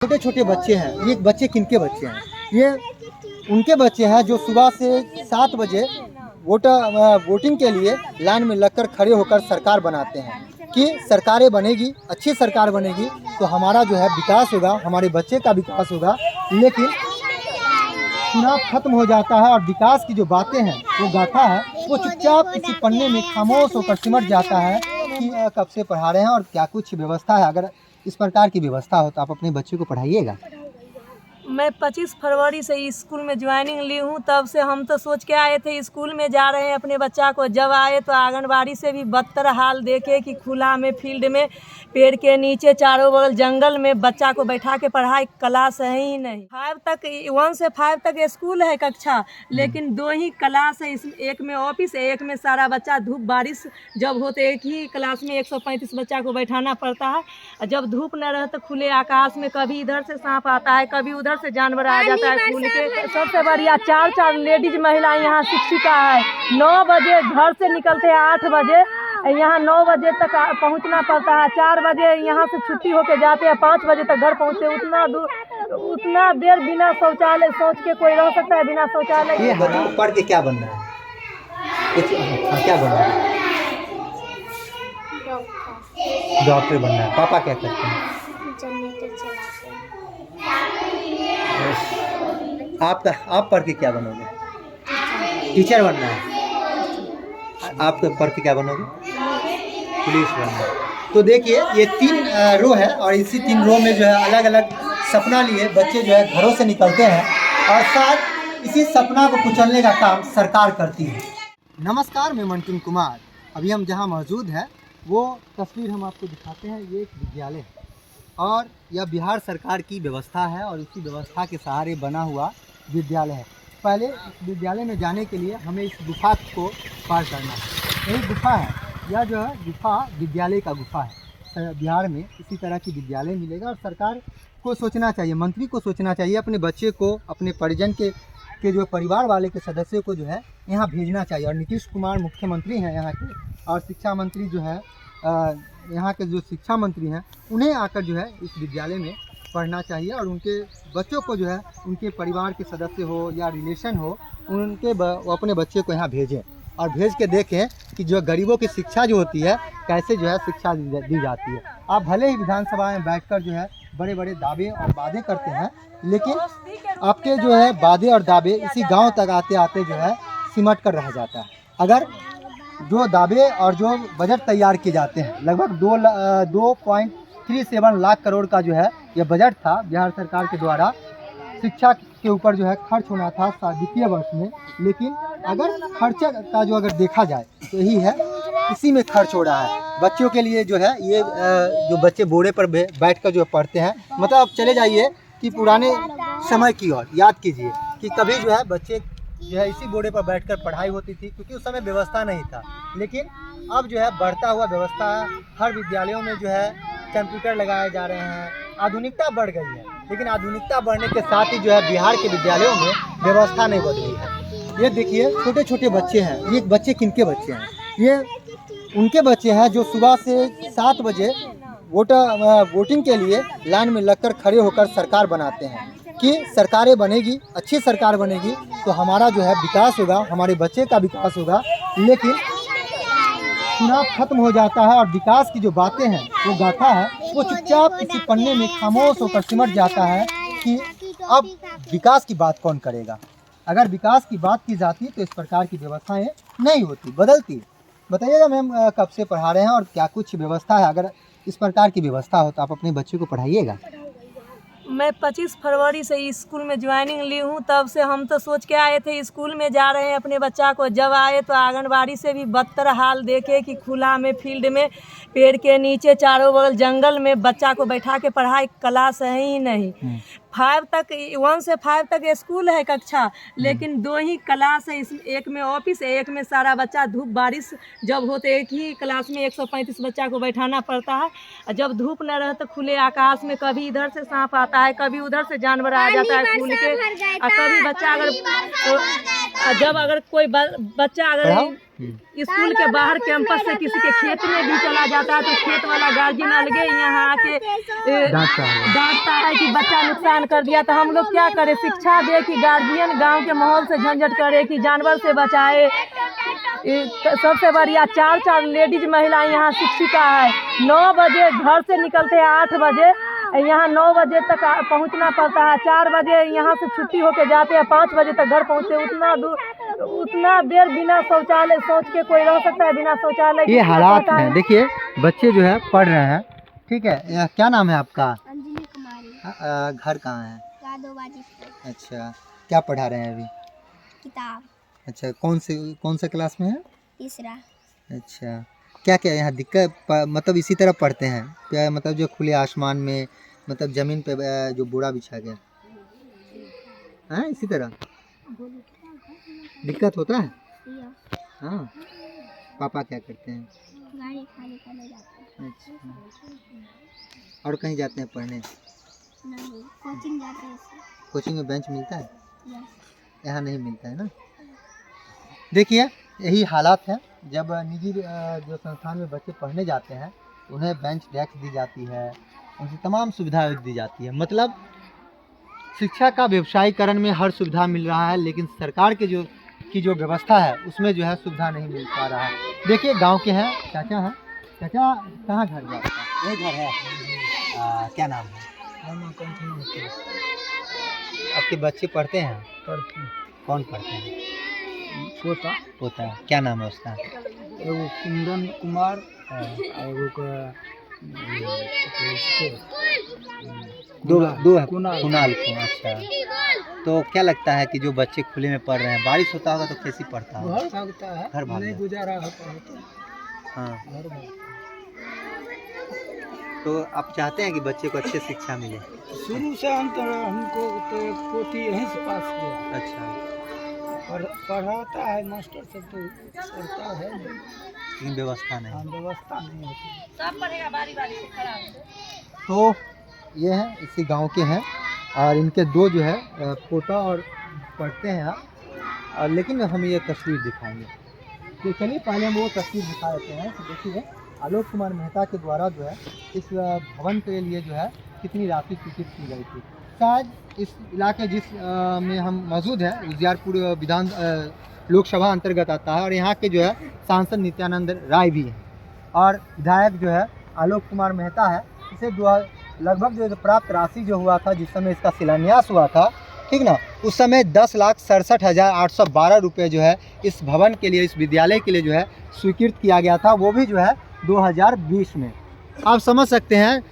छोटे छोटे बच्चे हैं। ये बच्चे किनके बच्चे हैं? ये उनके बच्चे हैं जो सुबह से 7 बजे वोटिंग के लिए लाइन में लगकर खड़े होकर सरकार बनाते हैं कि सरकारें बनेगी, अच्छी सरकार बनेगी तो हमारा जो है विकास होगा, हमारे बच्चे का विकास होगा। लेकिन चुनाव खत्म हो जाता है और विकास की जो बातें हैं वो गाथा है वो चुपचाप किसी पन्ने में खामोश होकर सिमट जाता है कि कब से पढ़ा रहे हैं और क्या कुछ व्यवस्था है। अगर इस प्रकार की व्यवस्था हो तो आप अपने बच्चे को पढ़ाइएगा। मैं 25 फरवरी से स्कूल में ज्वाइनिंग ली हूँ। तब से हम तो सोच के आए थे स्कूल में जा रहे हैं अपने बच्चा को। जब आए तो आंगनबाड़ी से भी बदतर हाल देखे कि खुला में फील्ड में पेड़ के नीचे चारों बगल जंगल में बच्चा को बैठा के पढ़ाई, क्लास है ही नहीं। 1 से 5 तक स्कूल है कक्षा, लेकिन 2 ही क्लास है। इसमें एक में ऑफिस है, एक में सारा बच्चा धूप बारिश जब होते एक ही क्लास में 135 बच्चा को बैठाना पड़ता है। जब धूप न रहे तो खुले आकाश में कभी इधर से सांप आता है, कभी उधर से जानवर आ जाता है खुल के। सबसे बढ़िया 4 लेडीज महिला यहाँ शिक्षिका है। 9 बजे घर से निकलते हैं, 8 बजे यहाँ 9 बजे तक पहुँचना पड़ता है। 4 बजे यहाँ से छुट्टी होके जाते हैं, 5 बजे तक घर पहुँचते हैं। उतना दूर, उतना देर बिना शौचालय, सोच के कोई रह सकता है बिना शौचालय? ये बताओ पढ़ के क्या बनना है? क्या बनना है? डॉक्टर बनना है। पापा क्या करते हैं? जनरेटर चलाते हैं। आप पढ़ के क्या बनोगे? टीचर बनना है। आप पढ़ के क्या बनोगे? पुलिस बनना है। तो देखिए ये 3 रो है और इसी 3 रो में जो है अलग अलग सपना लिए बच्चे जो है घरों से निकलते हैं और साथ इसी सपना को कुचलने का काम सरकार करती है। नमस्कार, मैं मंटन कुमार। अभी हम जहां मौजूद हैं वो तस्वीर हम आपको दिखाते हैं। ये एक विद्यालय है और यह बिहार सरकार की व्यवस्था है और इसी व्यवस्था के सहारे बना हुआ विद्यालय है। पहले इस विद्यालय में जाने के लिए हमें इस गुफा को पार करना है। यही गुफा है, यह जो है गुफा विद्यालय का गुफा है। बिहार में इसी तरह की विद्यालय मिलेगा और सरकार को सोचना चाहिए, मंत्री को सोचना चाहिए, अपने बच्चे को, अपने परिजन के जो परिवार वाले के सदस्यों को जो है यहाँ भेजना चाहिए। और नीतीश कुमार मुख्यमंत्री हैं यहाँ के और शिक्षा मंत्री जो है यहाँ के जो शिक्षा मंत्री हैं उन्हें आकर जो है इस विद्यालय में पढ़ना चाहिए और उनके बच्चों को जो है उनके परिवार के सदस्य हो या रिलेशन हो वो अपने बच्चे को यहाँ भेजें और भेज के देखें कि जो गरीबों की शिक्षा जो होती है कैसे जो है शिक्षा दी जाती है। आप भले ही विधानसभा में बैठकर जो है बड़े बड़े दावे और वादे करते हैं, लेकिन आपके जो है वादे और दावे इसी गांव तक आते आते जो है सिमट कर रह जाता है। अगर जो दावे और जो बजट तैयार किए जाते हैं, लगभग 2.37 लाख करोड़ का जो है यह बजट था बिहार सरकार के द्वारा शिक्षा के ऊपर जो है खर्च होना था वित्तीय वर्ष में। लेकिन अगर खर्चे का जो अगर देखा जाए तो यही है, इसी में खर्च हो रहा है। बच्चों के लिए जो है ये जो बच्चे बोरे पर बैठकर जो पढ़ते हैं, मतलब आप चले जाइए कि पुराने समय की ओर याद कीजिए कि कभी जो है बच्चे जो है इसी बोरे पर बैठकर पढ़ाई होती थी, क्योंकि उस समय व्यवस्था नहीं था। लेकिन अब जो है बढ़ता हुआ व्यवस्था, हर विद्यालयों में जो है कंप्यूटर लगाए जा रहे हैं, आधुनिकता बढ़ गई है। लेकिन आधुनिकता बढ़ने के साथ ही जो है बिहार के विद्यालयों में व्यवस्था नहीं बदली है। ये देखिए छोटे छोटे बच्चे हैं। ये बच्चे किनके बच्चे हैं? ये उनके बच्चे हैं जो सुबह से 7 बजे वोटिंग के लिए लाइन में लगकर खड़े होकर सरकार बनाते हैं कि सरकारें बनेगी, अच्छी सरकार बनेगी तो हमारा जो है विकास होगा, हमारे बच्चे का विकास होगा। लेकिन चुनाव खत्म हो जाता है और विकास की जो बातें हैं वो गाथा है वो चुपचाप किसी पन्ने में खामोश होकर सिमट जाता है कि अब विकास की बात कौन करेगा। अगर विकास की बात की जाती तो इस प्रकार की व्यवस्थाएं नहीं होती, बदलती। बताइएगा मैम, कब से पढ़ा रहे हैं और क्या कुछ व्यवस्था है? अगर इस प्रकार की व्यवस्था हो तो आप अपने बच्चे को पढ़ाइएगा। मैं 25 फरवरी से स्कूल में ज्वाइनिंग ली हूँ। तब से हम तो सोच के आए थे स्कूल में जा रहे हैं अपने बच्चा को। जब आए तो आंगनबाड़ी से भी बदतर हाल देखे कि खुला में फील्ड में पेड़ के नीचे चारों बगल जंगल में बच्चा को बैठा के पढ़ाई, क्लास है ही नहीं। 1 से 5 तक स्कूल है कक्षा, लेकिन 2 ही क्लास है। इसमें एक में ऑफिस है, एक में सारा बच्चा धूप बारिश जब होते एक ही क्लास में 135 बच्चा को बैठाना पड़ता है। जब धूप न रहे तो खुले आकाश में कभी इधर से सांप आता है, कभी उधर से जानवर आ जाता है खुल के। और कभी बच्चा अगर जब अगर कोई बच्चा अगर पढ़ाओ। स्कूल के बाहर कैंपस से किसी के खेत में भी चला जाता है तो खेत वाला गार्जियन अलगे यहाँ आके डांटता है कि बच्चा नुकसान कर दिया। तो हम लोग क्या करें, शिक्षा दे कि गार्जियन गांव के माहौल से झंझट करे कि जानवर से बचाए। सबसे बढ़िया 4 लेडीज महिलाएं यहाँ शिक्षिका है। 9 बजे घर से निकलते हैं, 8 बजे यहाँ 9 बजे तक पहुँचना पड़ता है। 4 बजे यहाँ से छुट्टी होके जाते हैं, 5 बजे तक घर पहुँचते हैं। उतना दूर, उतना देर बिना शौचालय, सोच के कोई रह सकता है बिना शौचालय? ये हालात हैं। देखिए बच्चे जो है पढ़ रहे हैं, ठीक है। क्या नाम है आपका? अंजलि कुमारी। घर कहाँ है? गादोबाजी। अच्छा, क्या पढ़ा रहे हैं अभी? किताब। अच्छा, कौन से क्लास में है? तीसरा। अच्छा, क्या क्या यहाँ दिक्कत, मतलब इसी तरह पढ़ते हैं क्या? मतलब जो खुले आसमान में, मतलब ज़मीन पे जो बोरा बिछा गया है, इसी तरह दिक्कत होता है? हाँ। पापा क्या करते हैं? गाड़ी खाली करने जाते हैं। अच्छा, और कहीं जाते हैं पढ़ने? नहीं, कोचिंग जाते हैं। कोचिंग में बेंच मिलता है? यस। यहाँ नहीं मिलता है ना। देखिए यही हालात है। जब निजी जो संस्थान में बच्चे पढ़ने जाते हैं उन्हें बेंच डेस्क दी जाती है, उनकी तमाम सुविधाएं दी जाती है। मतलब शिक्षा का व्यवसायीकरण में हर सुविधा मिल रहा है, लेकिन सरकार के जो व्यवस्था है उसमें जो है सुविधा नहीं मिल पा रहा है। देखिए गांव के हैं, चाचा हैं। चाचा कहाँ घर है आपका? यही घर है। क्या नाम है? आपके बच्चे पढ़ते हैं? पढ़ते कौन पढ़ते हैं? पोता पोता। क्या नाम है उसका? एगो कुंदन कुमार, एगो का दो है। कुणाल। अच्छा, तो क्या लगता है कि जो बच्चे खुले में पढ़ रहे हैं, बारिश होता होगा तो कैसे पढ़ता है? घर भागता है, घर भागता नहीं है। गुजारा होता है तो हाँ, घर भागता तो आप चाहते हैं कि बच्चे को अच्छी शिक्षा मिले? है। शुरू से हमको तो पोती यहीं से पास किया। अच्छा, पढ़ाता है मास्टर सब तो पढ़ता है, लेकिन व्यवस्था नहीं। व्यवस्था नहीं होती। सब पढ़ेगा बारी बारी से खड़ा होकर। तो ये हैं, इसी गांव के हैं, और इनके दो जो है पोता और पढ़ते हैं यहाँ। और लेकिन हम ये तस्वीर दिखाएंगे, तो चलिए पहले हम वो तस्वीर दिखा देते हैं। तो देखिए आलोक कुमार मेहता के द्वारा जो है इस भवन के लिए जो है कितनी राशि स्वीकृत की गई थी। शायद इस इलाके में हम मौजूद हैं, उजियारपुर विधान लोकसभा अंतर्गत आता है, और यहाँ के जो है सांसद नित्यानंद राय भी हैं, और विधायक जो है आलोक कुमार मेहता है। इसे लगभग जो प्राप्त राशि जो हुआ था, जिस समय इसका शिलान्यास हुआ था, ठीक ना, उस समय 10,67,812 रुपये जो है इस भवन के लिए, इस विद्यालय के लिए जो है स्वीकृत किया गया था, वो भी जो है 2020 में। आप समझ सकते हैं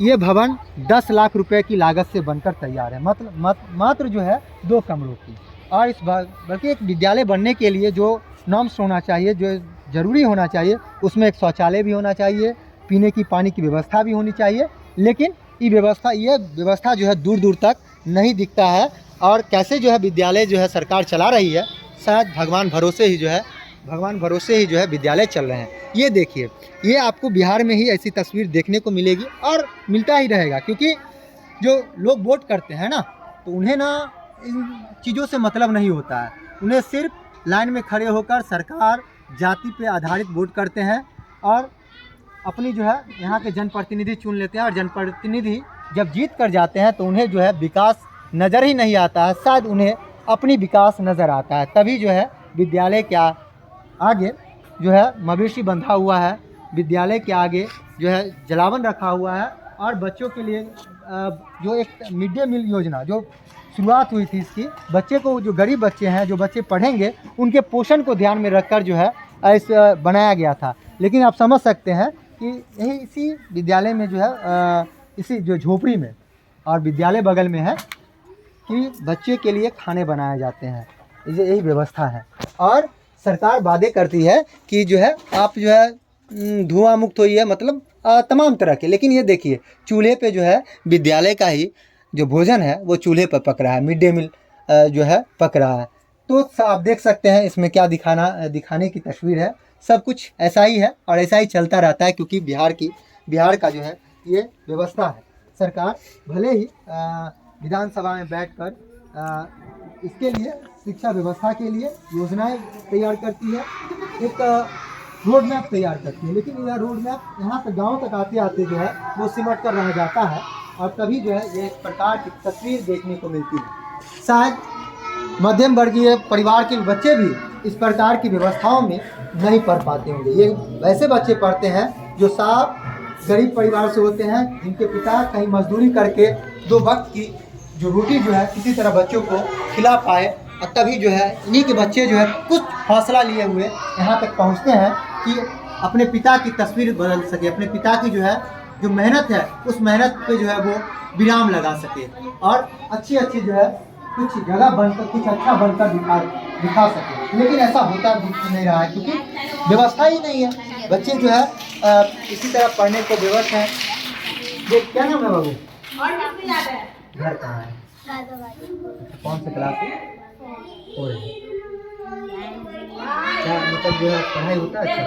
ये भवन 10 लाख रुपए की लागत से बनकर तैयार है, मतलब मात्र जो है 2 कमरों की। और इस बल्कि एक विद्यालय बनने के लिए जो नॉर्म्स होना चाहिए, जो ज़रूरी होना चाहिए, उसमें एक शौचालय भी होना चाहिए, पीने की पानी की व्यवस्था भी होनी चाहिए। लेकिन ये व्यवस्था जो है दूर दूर तक नहीं दिखता है। और कैसे जो है विद्यालय जो है सरकार चला रही है, शायद भगवान भरोसे ही जो है विद्यालय चल रहे हैं। ये देखिए, ये आपको बिहार में ही ऐसी तस्वीर देखने को मिलेगी और मिलता ही रहेगा, क्योंकि जो लोग वोट करते हैं ना, तो उन्हें ना इन चीज़ों से मतलब नहीं होता है। उन्हें सिर्फ लाइन में खड़े होकर सरकार जाति पे आधारित वोट करते हैं, और अपनी जो है यहाँ के जनप्रतिनिधि चुन लेते हैं। और जनप्रतिनिधि जब जीत कर जाते हैं तो उन्हें जो है विकास नज़र ही नहीं आता है, शायद उन्हें अपनी विकास नज़र आता है। तभी जो है विद्यालय के आगे जो है मवेशी बंधा हुआ है, विद्यालय के आगे जो है जलावन रखा हुआ है, और बच्चों के लिए जो एक मिड डे मील योजना जो शुरुआत हुई थी इसकी, बच्चे को, जो गरीब बच्चे हैं, जो बच्चे पढ़ेंगे, उनके पोषण को ध्यान में रखकर जो है ऐसा बनाया गया था। लेकिन आप समझ सकते हैं कि यही इसी विद्यालय में जो है इसी जो झोपड़ी में, और विद्यालय बगल में है, कि बच्चे के लिए खाने बनाए जाते हैं। यही व्यवस्था है। और सरकार वादे करती है कि जो है आप जो है धुआं मुक्त होइए, मतलब तमाम तरह के। लेकिन ये देखिए चूल्हे पे जो है विद्यालय का ही जो भोजन है वो चूल्हे पर पक रहा है, मिड डे मील जो है पक रहा है। तो आप देख सकते हैं इसमें क्या दिखाने की तस्वीर है। सब कुछ ऐसा ही है और ऐसा ही चलता रहता है, क्योंकि बिहार का जो है ये व्यवस्था है। सरकार भले ही विधानसभा में बैठकर इसके लिए शिक्षा व्यवस्था के लिए योजनाएं तैयार करती है, एक रोड मैप तैयार करती है, लेकिन यह रोड मैप यहाँ से गांव तक आते आते जो है वो सिमट कर रह जाता है और तभी जो है ये एक प्रकार की तस्वीर देखने को मिलती है। शायद मध्यम वर्गीय परिवार के बच्चे भी इस प्रकार की व्यवस्थाओं में नहीं पढ़ पाते होंगे। ये वैसे बच्चे पढ़ते हैं जो साफ गरीब परिवार से होते हैं, जिनके पिता कहीं मजदूरी करके 2 वक्त की जो रोटी जो है किसी तरह बच्चों को खिला पाए, और तभी जो है इन्हीं के बच्चे जो है कुछ हौसला लिए हुए यहाँ तक पहुँचते हैं कि अपने पिता की तस्वीर बदल सके, अपने पिता की जो है जो मेहनत है उस मेहनत पे जो है वो विराम लगा सके और अच्छी जो है कुछ जगह बनकर कुछ अच्छा बनकर दिखा सके। लेकिन ऐसा होता नहीं रहा है क्योंकि व्यवस्था ही नहीं है। बच्चे जो है इसी तरह पढ़ने को विवश हैं। ये क्या नाम है बाबू? घर कहाँ है? कौन से क्लास में? क्या मतलब जो है पढ़ाई होता है अच्छा?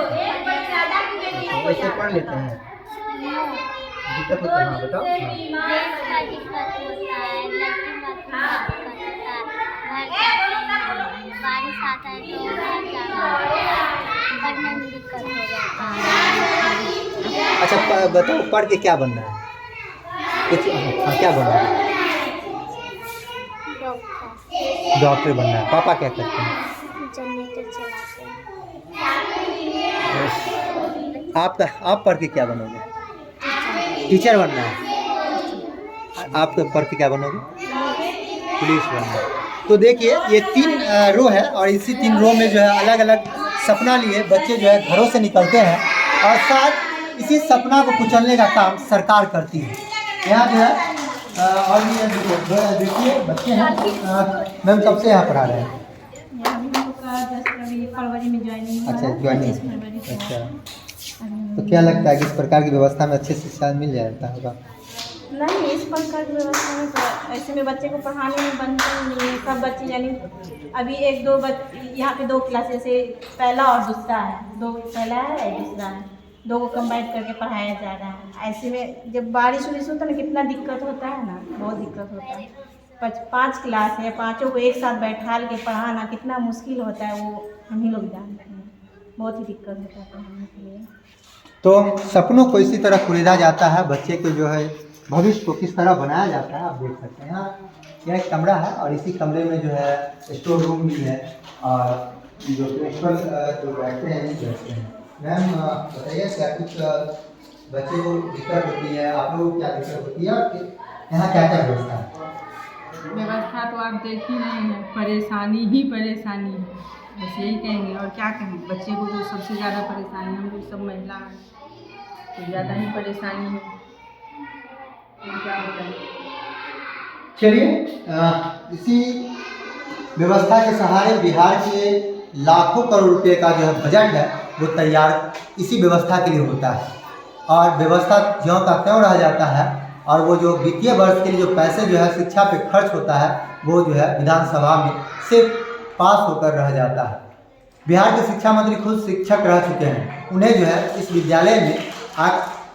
वैसे पढ़ लेते हैं? दिक्कत होता है? हाँ बताओ। बारिश आता है तो पढ़ने में दिक्कत हो जाता है। अच्छा बताओ, पढ़ के क्या बनना है? कुछ हाँ, क्या बनना है? डॉक्टर बनना है। पापा क्या करते हैं? जनरेटर चलाते हैं। आप पढ़ के क्या बनोगे? टीचर बनना है। आप पढ़ के क्या बनोगे? पुलिस बनना है। तो देखिए ये 3 रो है और इसी 3 रो में जो है अलग अलग सपना लिए बच्चे जो है घरों से निकलते हैं और साथ इसी सपना को कुचलने का काम सरकार करती है। यहाँ जो है और भी देखिए बच्चे हैं। मैम कब से यहाँ पढ़ा रहे हैं? फरवरी में ज्वाइनिंग। अच्छा ज्वाइनिंग। अच्छा तो क्या लगता है कि इस प्रकार की व्यवस्था में अच्छे शिक्षा मिल जाता होगा? नहीं, इस प्रकार की व्यवस्था में तो ऐसे में बच्चे को पढ़ाने में बनता ही नहीं है। सब बच्चे यानी अभी 1-2 यहाँ पे 2 क्लासेस है, पहला और दूसरा है, 2 पहला है दूसरा है, 2 को कंबाइन करके पढ़ाया जा रहा है। ऐसे में जब बारिश उरिश होता है ना कितना दिक्कत होता है ना, बहुत दिक्कत होता है। 5 क्लास है, 5 को एक साथ बैठाल के पढ़ाना कितना मुश्किल होता है वो हम ही लोग जानते हैं। बहुत ही दिक्कत होता है पढ़ाने के लिए। तो सपनों को इसी तरह कुरेदा जाता है, बच्चे के जो है भविष्य को किस तरह बनाया जाता है आप देख सकते हैं। यहाँ यह एक कमरा है और इसी कमरे में जो है स्टोर रूम भी है और जो प्रिंसिपल जो बैठते हैं नहीं बैठते हैं। मैम बताइए क्या कुछ बच्चे को दिक्कत होती है, आप लोग को क्या दिक्कत होती है और यहाँ क्या क्या व्यवस्था है? व्यवस्था तो आप देख ही नहीं है, परेशानी ही परेशानी है, बस यही कहेंगे और क्या कहें। बच्चे को तो सबसे ज़्यादा परेशानी, हम लोग सब महिला हैं तो ज़्यादा ही परेशानी है। क्या होता है? चलिए इसी व्यवस्था के सहारे बिहार के लाखों करोड़ रुपए का जो है बजट है वो तैयार इसी व्यवस्था के लिए होता है और व्यवस्था ज्यों का त्यों रह जाता है और वो जो वित्तीय वर्ष के लिए जो पैसे जो है शिक्षा पे खर्च होता है वो जो है विधानसभा में सिर्फ पास होकर रह जाता है। बिहार के शिक्षा मंत्री खुद शिक्षक रह चुके हैं, उन्हें जो है इस विद्यालय में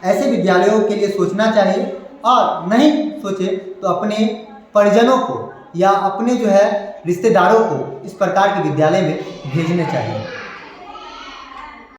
ऐसे विद्यालयों के लिए सोचना चाहिए और नहीं सोचे तो अपने परिजनों को या अपने जो है रिश्तेदारों को इस प्रकार के विद्यालय में भेजने चाहिए।